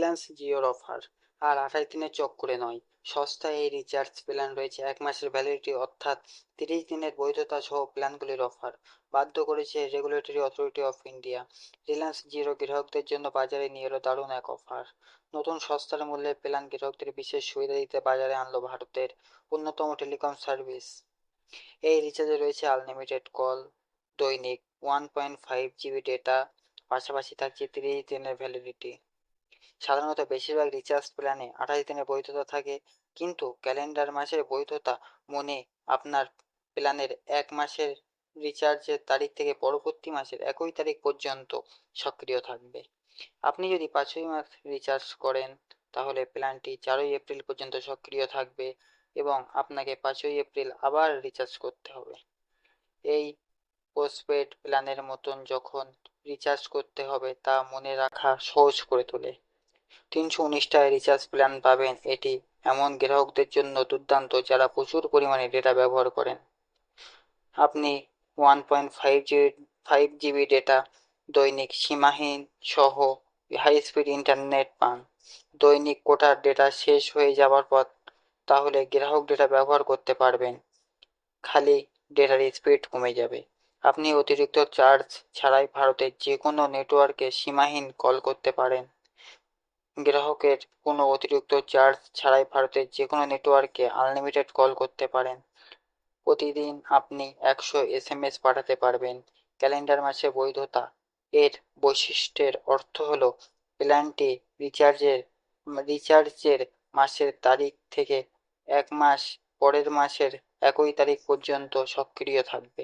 রিলায়েন্স জিওর অফার আর 28 দিনের চক্করে নয়, সস্তায় এই রিচার্জ প্ল্যান রয়েছে 1 মাসের ভ্যালিডিটি, অর্থাৎ 30 দিনের বৈধতা সহ প্ল্যানগুলির অফার বাধ্য করেছে regulatory authority of India. Reliance zero গ্রাহকদের জন্য বাজারে নিয়ে এলো দারুণ এক অফার। নতুন সস্তার মূল্যে প্ল্যান গ্রাহকদের বিশেষ সুবিধা দিতে বাজারে আনলো ভারতের অন্যতম টেলিকম সার্ভিস। এই রিচার্জে রয়েছে আনলিমিটেড কল, দৈনিক 1.5 GB ডেটা, পাশাপাশি থাকছে 30 দিনের ভ্যালিডিটি। সাধারণত বেশিরভাগ রিচার্জ প্ল্যানে 28 দিনের বৈধতা থাকে, কিন্তু ক্যালেন্ডার মাসের বৈধতা মনে আপনার প্ল্যানের 1 মাসের রিচার্জের তারিখ থেকে পরবর্তী মাসের 1 তারিখ পর্যন্ত সক্রিয় থাকবে। আপনি যদি 5ই মার্চ রিচার্জ করেন, তাহলে প্ল্যানটি 4ই এপ্রিল পর্যন্ত সক্রিয় থাকবে এবং আপনাকে 5ই এপ্রিল আবার রিচার্জ করতে হবে। এই পোস্টপেড প্ল্যানের মতন যখন রিচার্জ করতে হবে তা মনে রাখা সহজ করে তোলে। 319টায় রিচার্জ প্ল্যান পাবেন, এটি এমন গ্রাহকদের জন্য দুর্দান্ত যারা প্রচুর পরিমাণে ডেটা ব্যবহার করেন। আপনি 1.5 GB ডেটা, দৈনিক সীমাহীন সহ হাই স্পিড ইন্টারনেট পান। দৈনিক কোটার ডেটা শেষ হয়ে যাওয়ার পর তাহলে গ্রাহক ডেটা ব্যবহার করতে পারবেন, খালি ডেটার স্পিড কমে যাবে। আপনি অতিরিক্ত চার্জ ছাড়াই ভারতের যে কোনো নেটওয়ার্কে সীমাহীন কল করতে পারেন। গ্রাহকের কোনো অতিরিক্ত চার্জ ছাড়াই ভারতের যে কোনো নেটওয়ার্কে আনলিমিটেড কল করতে পারেন। প্রতিদিন আপনি 100 SMS পাঠাতে পারবেন। ক্যালেন্ডার মাসে বৈধতা। এর বৈশিষ্ট্যের অর্থ হলো প্ল্যানটি রিচার্জের মাসের তারিখ থেকে 1 মাস পরের মাসের 1 তারিখ পর্যন্ত সক্রিয় থাকবে।